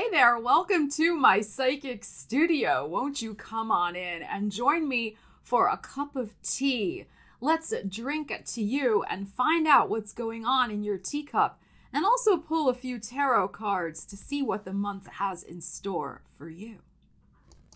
Hey there, welcome to my psychic studio. Won't you come on in and join me for a cup of tea? Let's drink to you and find out what's going on in your teacup, and also pull a few tarot cards to see what the month has in store for you.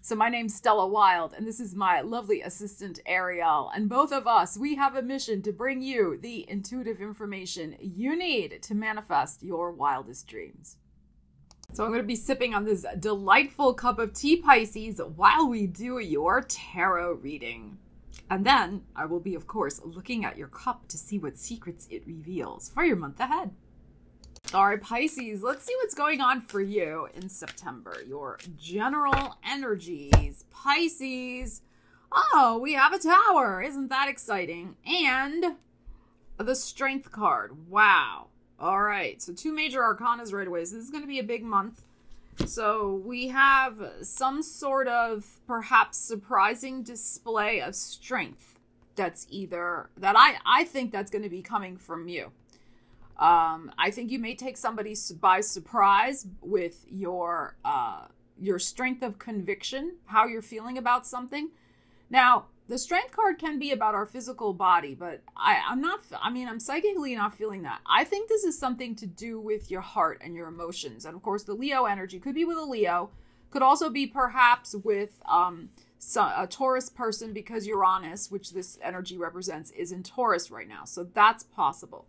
So my name's Stella Wilde, and this is my lovely assistant Ariel, and both of us, we have a mission to bring you the intuitive information you need to manifest your wildest dreams. So I'm going to be sipping on this delightful cup of tea, Pisces, while we do your tarot reading. And then I will be, of course, looking at your cup to see what secrets it reveals for your month ahead. All right, Pisces, let's see what's going on for you in September. Your general energies. Pisces. Oh, we have a tower. Isn't that exciting? And the strength card. Wow. All right, so two major arcanas right away. So this is going to be a big month. So we have some sort of perhaps surprising display of strength that's that I think that's going to be coming from you. I think you may take somebody by surprise with your strength of conviction, how you're feeling about something. Now, the strength card can be about our physical body, but I'm psychically not feeling that. I think this is something to do with your heart and your emotions. And of course, the Leo energy could be with a Leo, could also be perhaps with a Taurus person, because Uranus, which this energy represents, is in Taurus right now. So that's possible.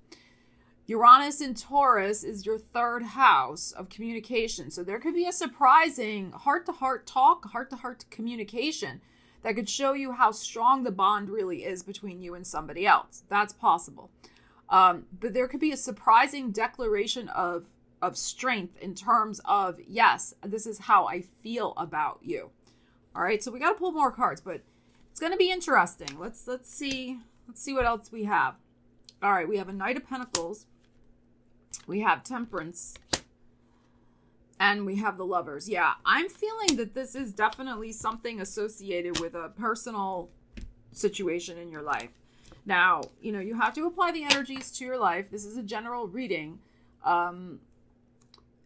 Uranus in Taurus is your third house of communication. So there could be a surprising heart-to-heart talk, heart-to-heart communication that could show you how strong the bond really is between you and somebody else. That's possible. But there could be a surprising declaration of strength in terms of, yes, this is how I feel about you. All right, so we got to pull more cards, but it's going to be interesting. Let's see what else we have. All right, we have a Knight of Pentacles. We have Temperance. And we have the Lovers. Yeah, I'm feeling that this is definitely something associated with a personal situation in your life. Now, you have to apply the energies to your life. This is a general reading. And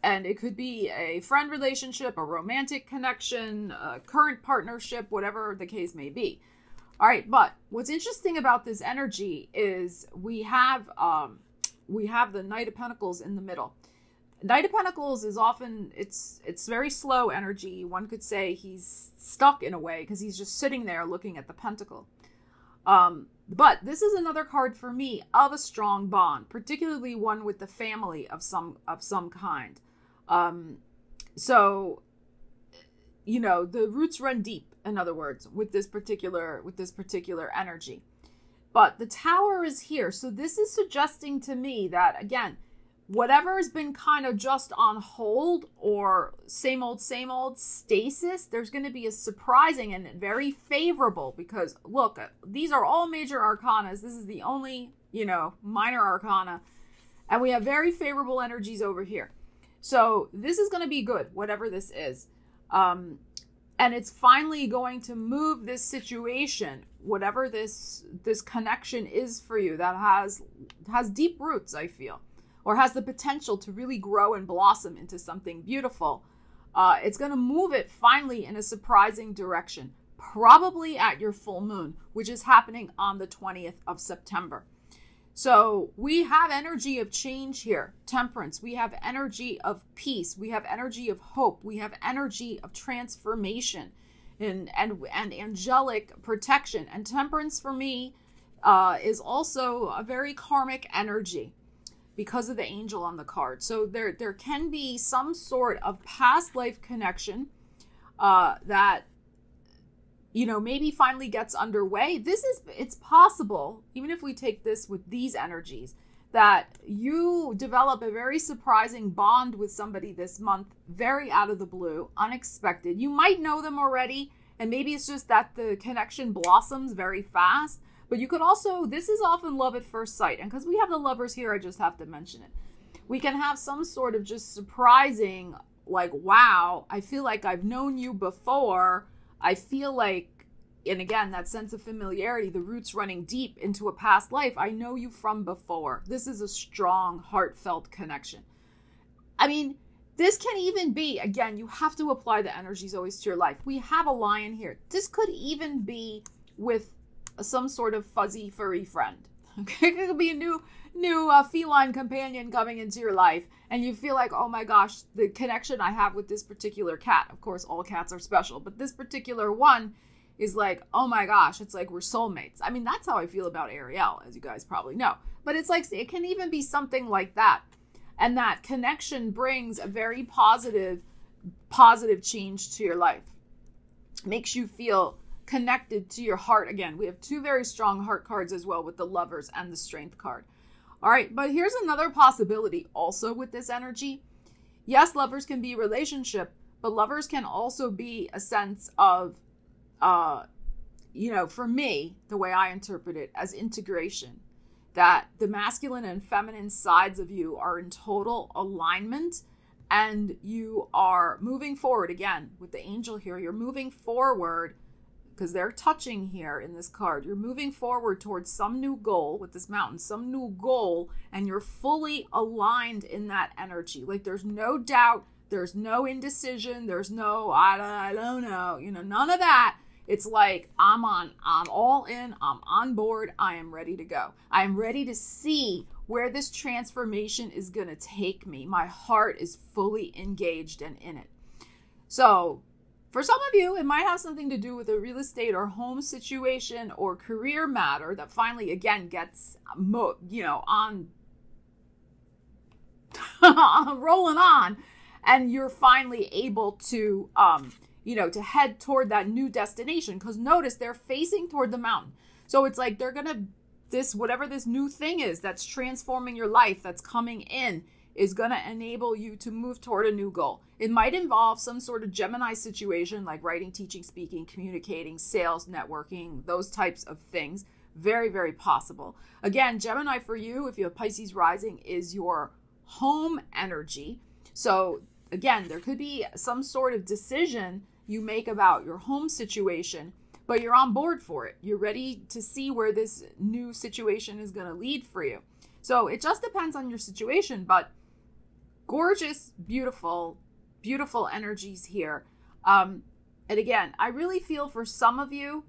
it could be a friend relationship, a romantic connection, a current partnership, whatever the case may be. All right, but what's interesting about this energy is we have the Knight of Pentacles in the middle. Knight of Pentacles is often, it's very slow energy. One could say he's stuck in a way because he's just sitting there looking at the pentacle. But this is another card for me of a strong bond, particularly one with the family of some kind. So, the roots run deep, in other words, with this particular energy. But the Tower is here. So this is suggesting to me that, again, whatever has been kind of just on hold or same old stasis, there's going to be a surprising and very favorable, because look, these are all major arcanas. This is the only, minor arcana. And we have very favorable energies over here. So this is going to be good, whatever this is. And it's finally going to move this situation, whatever this connection is for you, that has deep roots, I feel, or has the potential to really grow and blossom into something beautiful. It's going to move it finally in a surprising direction, probably at your full moon, which is happening on the 20th of September. So we have energy of change here, Temperance. We have energy of peace. We have energy of hope. We have energy of transformation and angelic protection. And Temperance for me is also a very karmic energy, because of the angel on the card. So there can be some sort of past life connection that, maybe finally gets underway. It's possible, even if we take this with these energies, that you develop a very surprising bond with somebody this month, very out of the blue, unexpected. You might know them already, and maybe it's just that the connection blossoms very fast. But you could also, this is often love at first sight. And because we have the Lovers here, I just have to mention it. We can have some sort of just surprising, like, wow, I feel like I've known you before. I feel like, and again, that sense of familiarity, the roots running deep into a past life. I know you from before. This is a strong, heartfelt connection. I mean, This can even be, again, you have to apply the energies always to your life. We have a lion here. This could even be with some sort of fuzzy, furry friend. Okay, it could be a new feline companion coming into your life, and you feel like, oh my gosh, the connection I have with this particular cat. Of course, all cats are special, but this particular one is like, oh my gosh, it's like we're soulmates. I mean, that's how I feel about Ariel, as you guys probably know. But it's like, it can even be something like that. And that connection brings a very positive change to your life. Makes you feel connected to your heart. Again, we have two very strong heart cards as well with the Lovers and the Strength card. All right, but here's another possibility also with this energy. Yes, lovers can be a relationship, but lovers can also be a sense of, for me, the way I interpret it, as integration. That the masculine and feminine sides of you are in total alignment, and you are moving forward. Again, with the angel here, you're moving forward because they're touching here in this card. You're moving forward towards some new goal with this mountain, some new goal, and you're fully aligned in that energy. Like there's no doubt, there's no indecision, there's no, I don't know, none of that. It's like, I'm all in, I'm on board, I am ready to go. I am ready to see where this transformation is going to take me. My heart is fully engaged and in it. So for some of you, it might have something to do with a real estate or home situation or career matter that finally, again, gets, on rolling on, and you're finally able to, to head toward that new destination. Because notice they're facing toward the mountain. So it's like they're going to, whatever this new thing is that's transforming your life, that's coming in, is going to enable you to move toward a new goal. It might involve some sort of Gemini situation like writing, teaching, speaking, communicating, sales, networking, those types of things. Very, very possible. Again, Gemini for you, if you have Pisces rising, is your home energy. So again, there could be some sort of decision you make about your home situation, but you're on board for it. You're ready to see where this new situation is going to lead for you. So it just depends on your situation, but gorgeous, beautiful, beautiful energies here. And again, I really feel for some of you,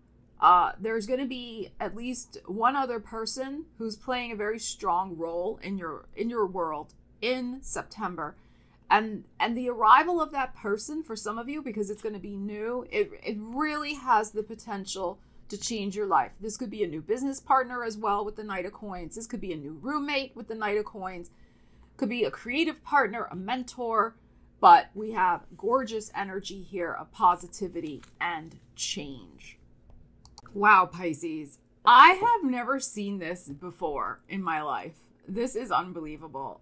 there's going to be at least one other person who's playing a very strong role in your world in September. And the arrival of that person for some of you, because it's going to be new, it really has the potential to change your life. This could be a new business partner as well with the Knight of Coins. This could be a new roommate with the Knight of Coins. Could be a creative partner, a mentor. But we have gorgeous energy here of positivity and change. Wow, Pisces. I have never seen this before in my life. This is unbelievable.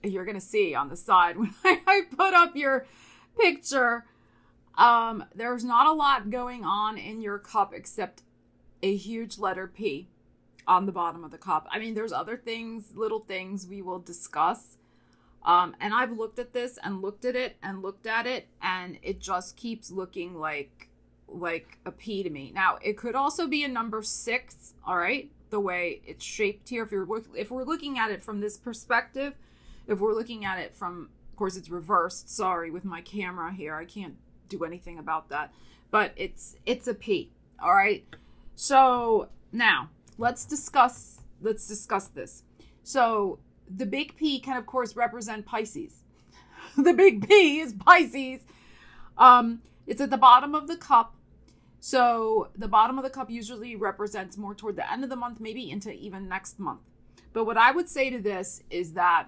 You're going to see on the side when I put up your picture, there's not a lot going on in your cup except a huge letter P on the bottom of the cup. I mean, there's other things, little things we will discuss. And I've looked at this and looked at it and looked at it, and it just keeps looking like a P to me. Now, it could also be a number 6, all right, the way it's shaped here. If we're looking at it from this perspective, if we're looking at it from, of course, it's reversed. Sorry, with my camera here, I can't do anything about that. But it's a P, all right? So now, let's discuss this. So the big P can, of course, represent Pisces. The big P is Pisces. It's at the bottom of the cup. So the bottom of the cup usually represents more toward the end of the month, maybe into even next month. But what I would say to this is that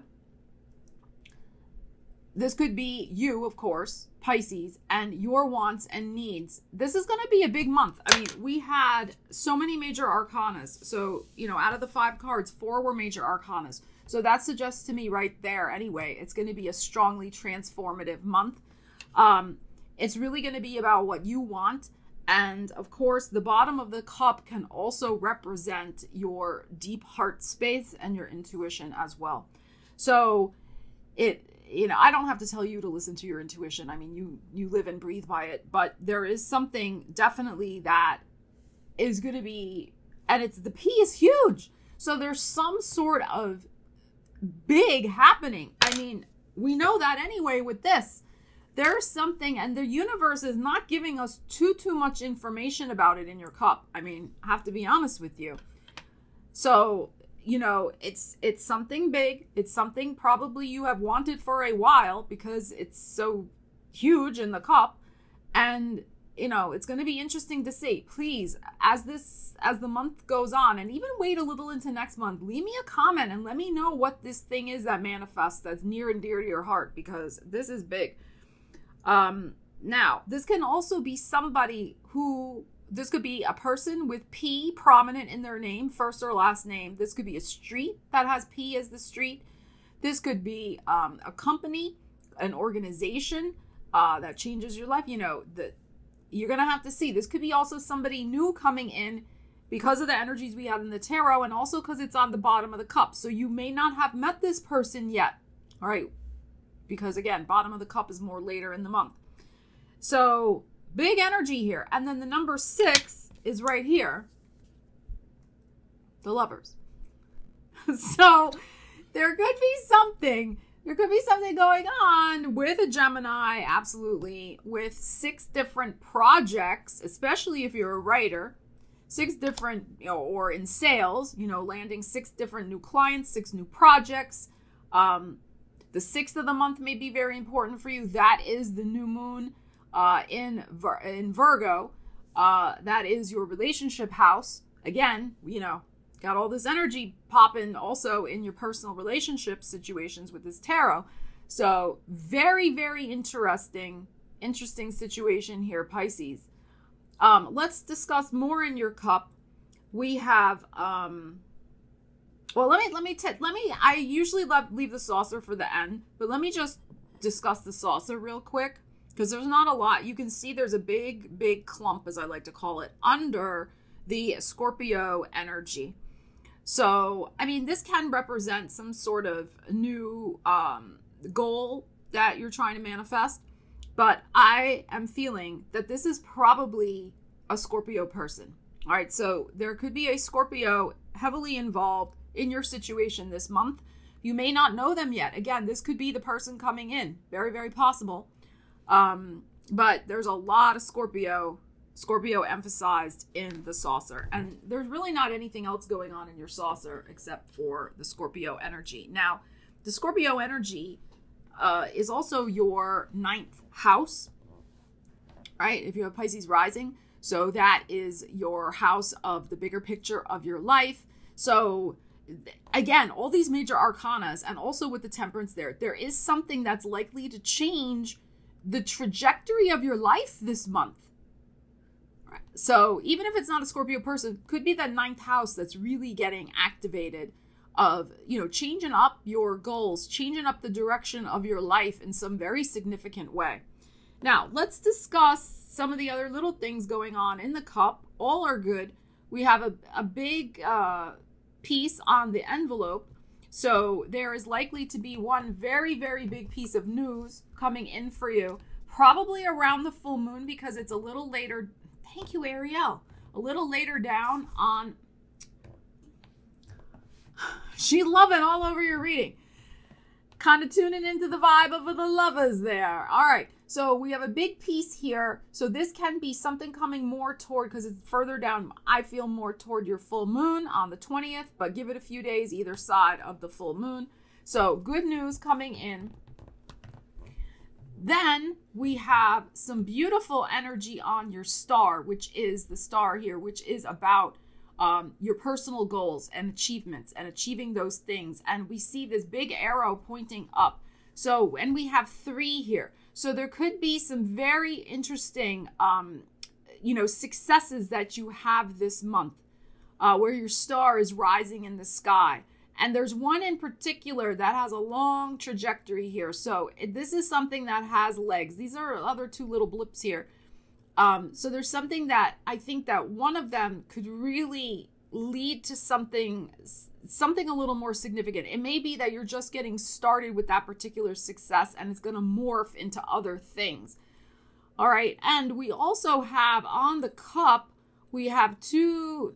this could be you, of course, Pisces, and your wants and needs. This is going to be a big month. I mean, we had so many major arcanas. So, out of the 5 cards, 4 were major arcanas. So that suggests to me right there, anyway, it's going to be a strongly transformative month. It's really going to be about what you want. And of course, the bottom of the cup can also represent your deep heart space and your intuition as well. So I don't have to tell you to listen to your intuition. I mean, you live and breathe by it, but there is something definitely that is going to be, and the P is huge. So there's some sort of big happening. I mean, we know that anyway with this. There's something, and the universe is not giving us too much information about it in your cup. I mean, I have to be honest with you. So, you know, it's something big. It's something probably you have wanted for a while because it's so huge in the cup. And, you know, it's going to be interesting to see. Please, as the month goes on, and even wait a little into next month, leave me a comment and let me know what this thing is that manifests that's near and dear to your heart, because this is big. Now, this can also be somebody this could be a person with P prominent in their name, first or last name. This could be a street that has P as the street. This could be a company, an organization that changes your life. You know, you're going to have to see. This could be also somebody new coming in because of the energies we had in the tarot, and also because it's on the bottom of the cup. So you may not have met this person yet. All right. Because again, bottom of the cup is more later in the month. So big energy here. And then the number 6 is right here. The Lovers. So there could be something going on with a Gemini, absolutely, with 6 different projects, especially if you're a writer, 6 different, you know, or in sales, you know, landing 6 different new clients, 6 new projects. The 6th of the month may be very important for you. That is the new moon in Virgo. That is your relationship house. Again, you know, got all this energy popping also in your personal relationship situations with this tarot. So very, very interesting situation here, Pisces. Let's discuss more in your cup. We have... Well, I usually leave the saucer for the end, but let me just discuss the saucer real quick, because there's not a lot. You can see there's a big clump, as I like to call it, under the Scorpio energy. So, I mean, this can represent some sort of new goal that you're trying to manifest, but I am feeling that this is probably a Scorpio person. All right, so there could be a Scorpio heavily involved in your situation this month. You may not know them yet. Again, this could be the person coming in. Very, very possible. But there's a lot of Scorpio emphasized in the saucer. And there's really not anything else going on in your saucer except for the Scorpio energy. Now, the Scorpio energy is also your 9th house, right? If you have Pisces rising. So that is your house of the bigger picture of your life. So again, all these major arcanas, and also with the Temperance there is something that's likely to change the trajectory of your life this month. Right. So even if it's not a Scorpio person, could be that 9th house that's really getting activated of, you know, changing up your goals, changing up the direction of your life in some very significant way. Now, let's discuss some of the other little things going on in the cup. All are good. We have a big piece on the envelope. So there is likely to be one very, very big piece of news coming in for you, probably around the full moon, because it's a little later. Thank you, Ariel. A little later down on. She's loving all over your reading. Kind of tuning into the vibe of the Lovers there. All right. So we have a big piece here. So this can be something coming more toward, because it's further down, I feel more toward your full moon on the 20th, but give it a few days either side of the full moon. So good news coming in. Then we have some beautiful energy on your star, which is the star here, which is about your personal goals and achievements and achieving those things. And we see this big arrow pointing up. So, and we have 3 here. So there could be some very interesting, successes that you have this month, where your star is rising in the sky. And there's one in particular that has a long trajectory here. So this is something that has legs. These are other 2 little blips here. So there's something that I think that one of them could really lead to something a little more significant. It may be that you're just getting started with that particular success and it's going to morph into other things. All right. And we also have on the cup, we have two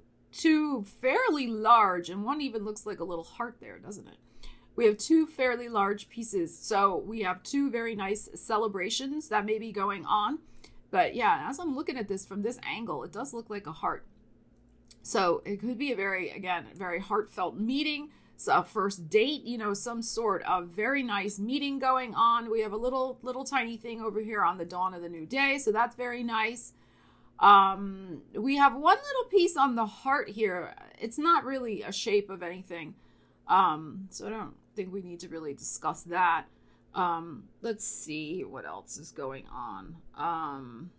fairly large, and one even looks like a little heart there, doesn't it? We have two fairly large pieces. So we have two very nice celebrations that may be going on. But yeah, as I'm looking at this from this angle, it does look like a heart. So it could be a very heartfelt meeting. So a first date, you know, some sort of very nice meeting going on. We have a little tiny thing over here on the dawn of the new day. So that's very nice. We have one little piece on the heart here. It's not really a shape of anything. So I don't think we need to really discuss that. Let's see what else is going on.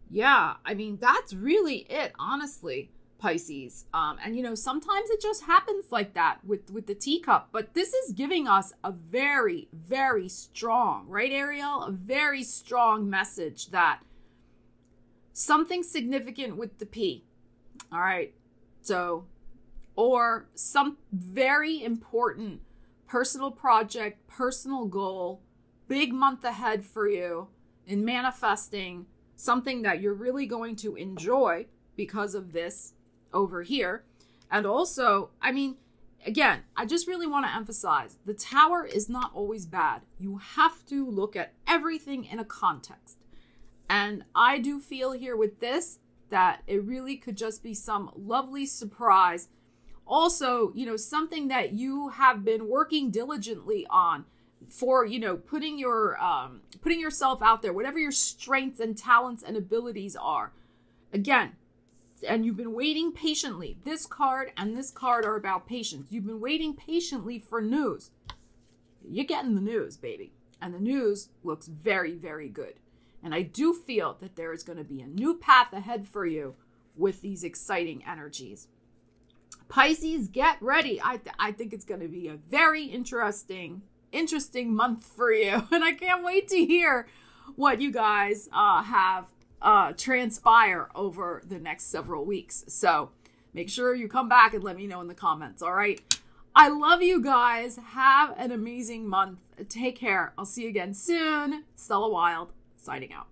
Yeah, I mean, that's really it, honestly, Pisces. And you know, sometimes it just happens like that with the teacup, but this is giving us a very, very strong, right, Ariel? A very strong message that something significant with the P. All right. So, or some very important personal project, personal goal, big month ahead for you in manifesting something that you're really going to enjoy because of this over here. And also, I mean, again, I just really want to emphasize the Tower is not always bad. You have to look at everything in a context. And I do feel here with this that it really could just be some lovely surprise. Also, you know, something that you have been working diligently on for, you know, putting yourself out there, whatever your strengths and talents and abilities are. Again, and you've been waiting patiently. This card and this card are about patience. You've been waiting patiently for news. You're getting the news, baby. And the news looks very, very good. And I do feel that there is going to be a new path ahead for you with these exciting energies. Pisces, get ready. I think it's going to be a very interesting month for you. And I can't wait to hear what you guys have transpire over the next several weeks. So make sure you come back and let me know in the comments. All right. I love you guys. Have an amazing month. Take care. I'll see you again soon. Stella Wilde signing out.